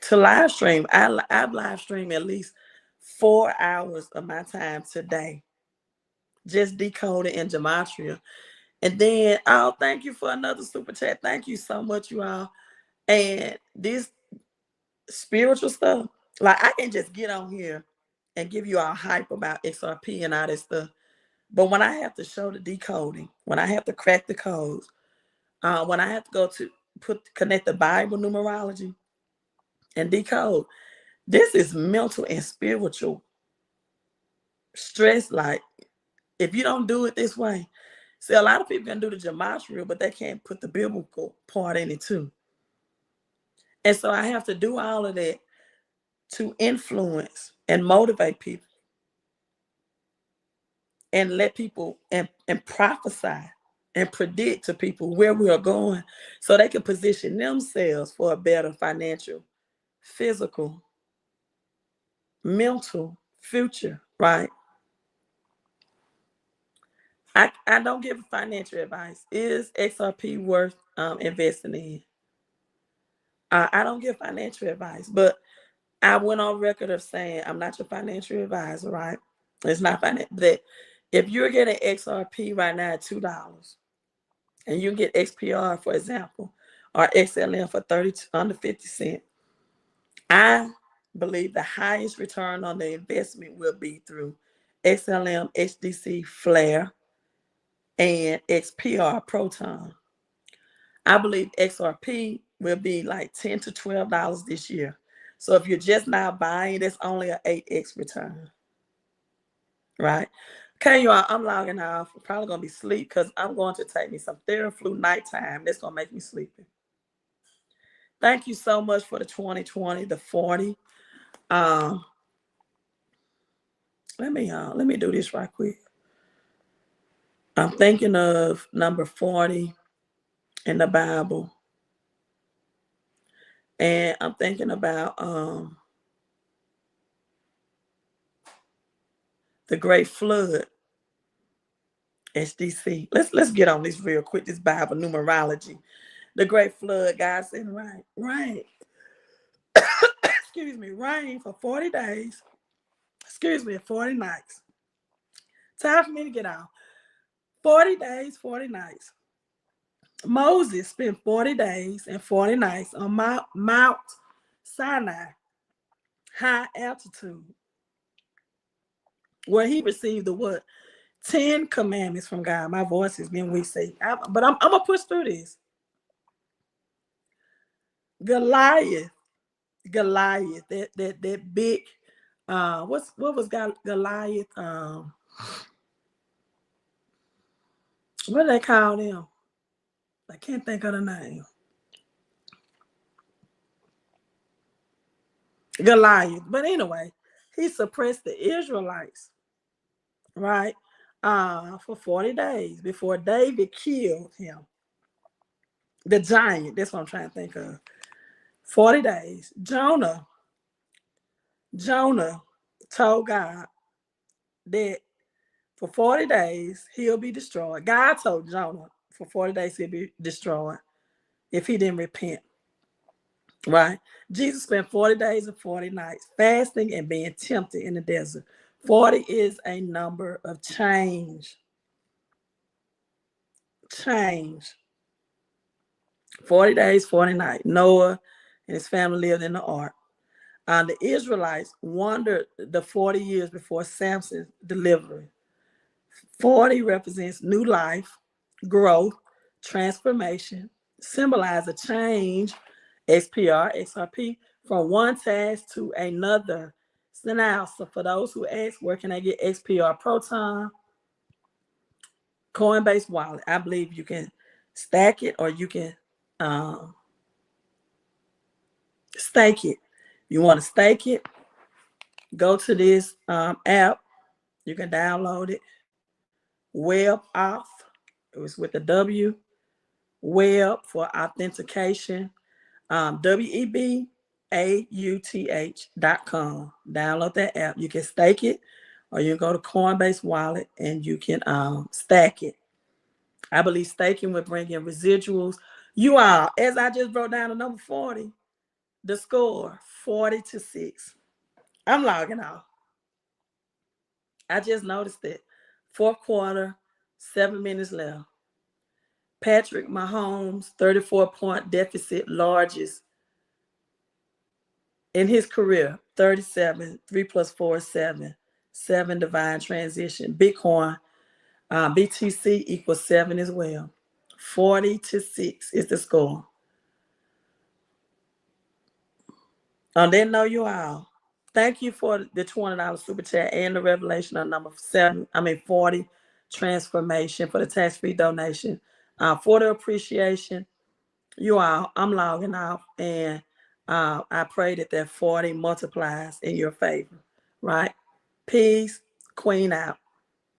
to live stream. I've live streamed at least 4 hours of my time today, just decoding in gematria. And then, oh, thank you for another super chat. Thank you so much, you all. And this spiritual stuff, like I can just get on here and give you all hype about XRP and all this stuff. But when I have to show the decoding, when I have to crack the codes, when I have to go to connect the Bible numerology and decode, this is mental and spiritual stress. Like if you don't do it this way, see, a lot of people can do the gematria, but they can't put the biblical part in it too. And so I have to do all of that to influence and motivate people and let people and prophesy and predict to people where we are going so they can position themselves for a better financial, physical, mental future, right? I don't give financial advice. Is XRP worth investing in? I don't give financial advice, but I went on record of saying I'm not your financial advisor, right? It's not financial. That if you're getting XRP right now at $2, and you can get XPR, for example, or XLM for 30 under 50 cents, I believe the highest return on the investment will be through XLM, HDC, Flare, and XPR Proton. I believe XRP will be like $10 to $12 this year. So if you're just now buying, it's only an 8x return, right? Okay, you all, I'm logging off. I'm probably going to be asleep because I'm going to take me some Theraflu nighttime. That's going to make me sleepy. Thank you so much for the 2020, the 40. Let me do this right quick. I'm thinking of number 40 in the Bible. And I'm thinking about the Great Flood, SDC. Let's get on this real quick, this Bible numerology. The Great Flood, God said, rain. Excuse me, rain for 40 days. 40 nights. Time for me to get out. 40 days, 40 nights. Moses spent 40 days and 40 nights on Mount Sinai, high altitude, where he received the what? 10 commandments from God. My voice is getting weak, but I'm gonna push through this. Goliath, that big, what was Goliath? What do they call him? I can't think of the name. Goliath. But anyway, he suppressed the Israelites, right? For 40 days before David killed him. The giant, that's what I'm trying to think of. 40 days. Jonah told God that for 40 days he'll be destroyed. God told Jonah for 40 days he'll be destroyed if he didn't repent. Right? Jesus spent 40 days and 40 nights fasting and being tempted in the desert. 40 is a number of change. 40 days, 40 nights. Noah and his family lived in the ark. The Israelites wandered the 40 years before Samson's delivery. 40 represents new life, growth, transformation, symbolize a change, XPR, XRP, from one task to another. So now, so for those who ask, where can I get XPR Proton? Coinbase wallet. I believe you can stack it or you can Stake it. You want to stake it? Go to this app. You can download it. Web Auth. It was with the W. Web for authentication. WEBAUTH.com. Download that app. You can stake it, or you can go to Coinbase wallet and you can stack it. I believe staking will bring in residuals. You all, as I just wrote down the number 40, the score 40-6. I'm logging off. I just noticed it. Fourth quarter, 7 minutes left. Patrick Mahomes, 34-point deficit, largest in his career. 37, 3 plus 4 is 7. 7 divine transition. Bitcoin, BTC equals 7 as well. 40-6 is the score. I didn't know you all. Thank you for the $20 super chat and the revelation of number 40 transformation, for the tax-free donation, for the appreciation. You all, I'm logging off, and I pray that 40 multiplies in your favor. Right? Peace. Queen out.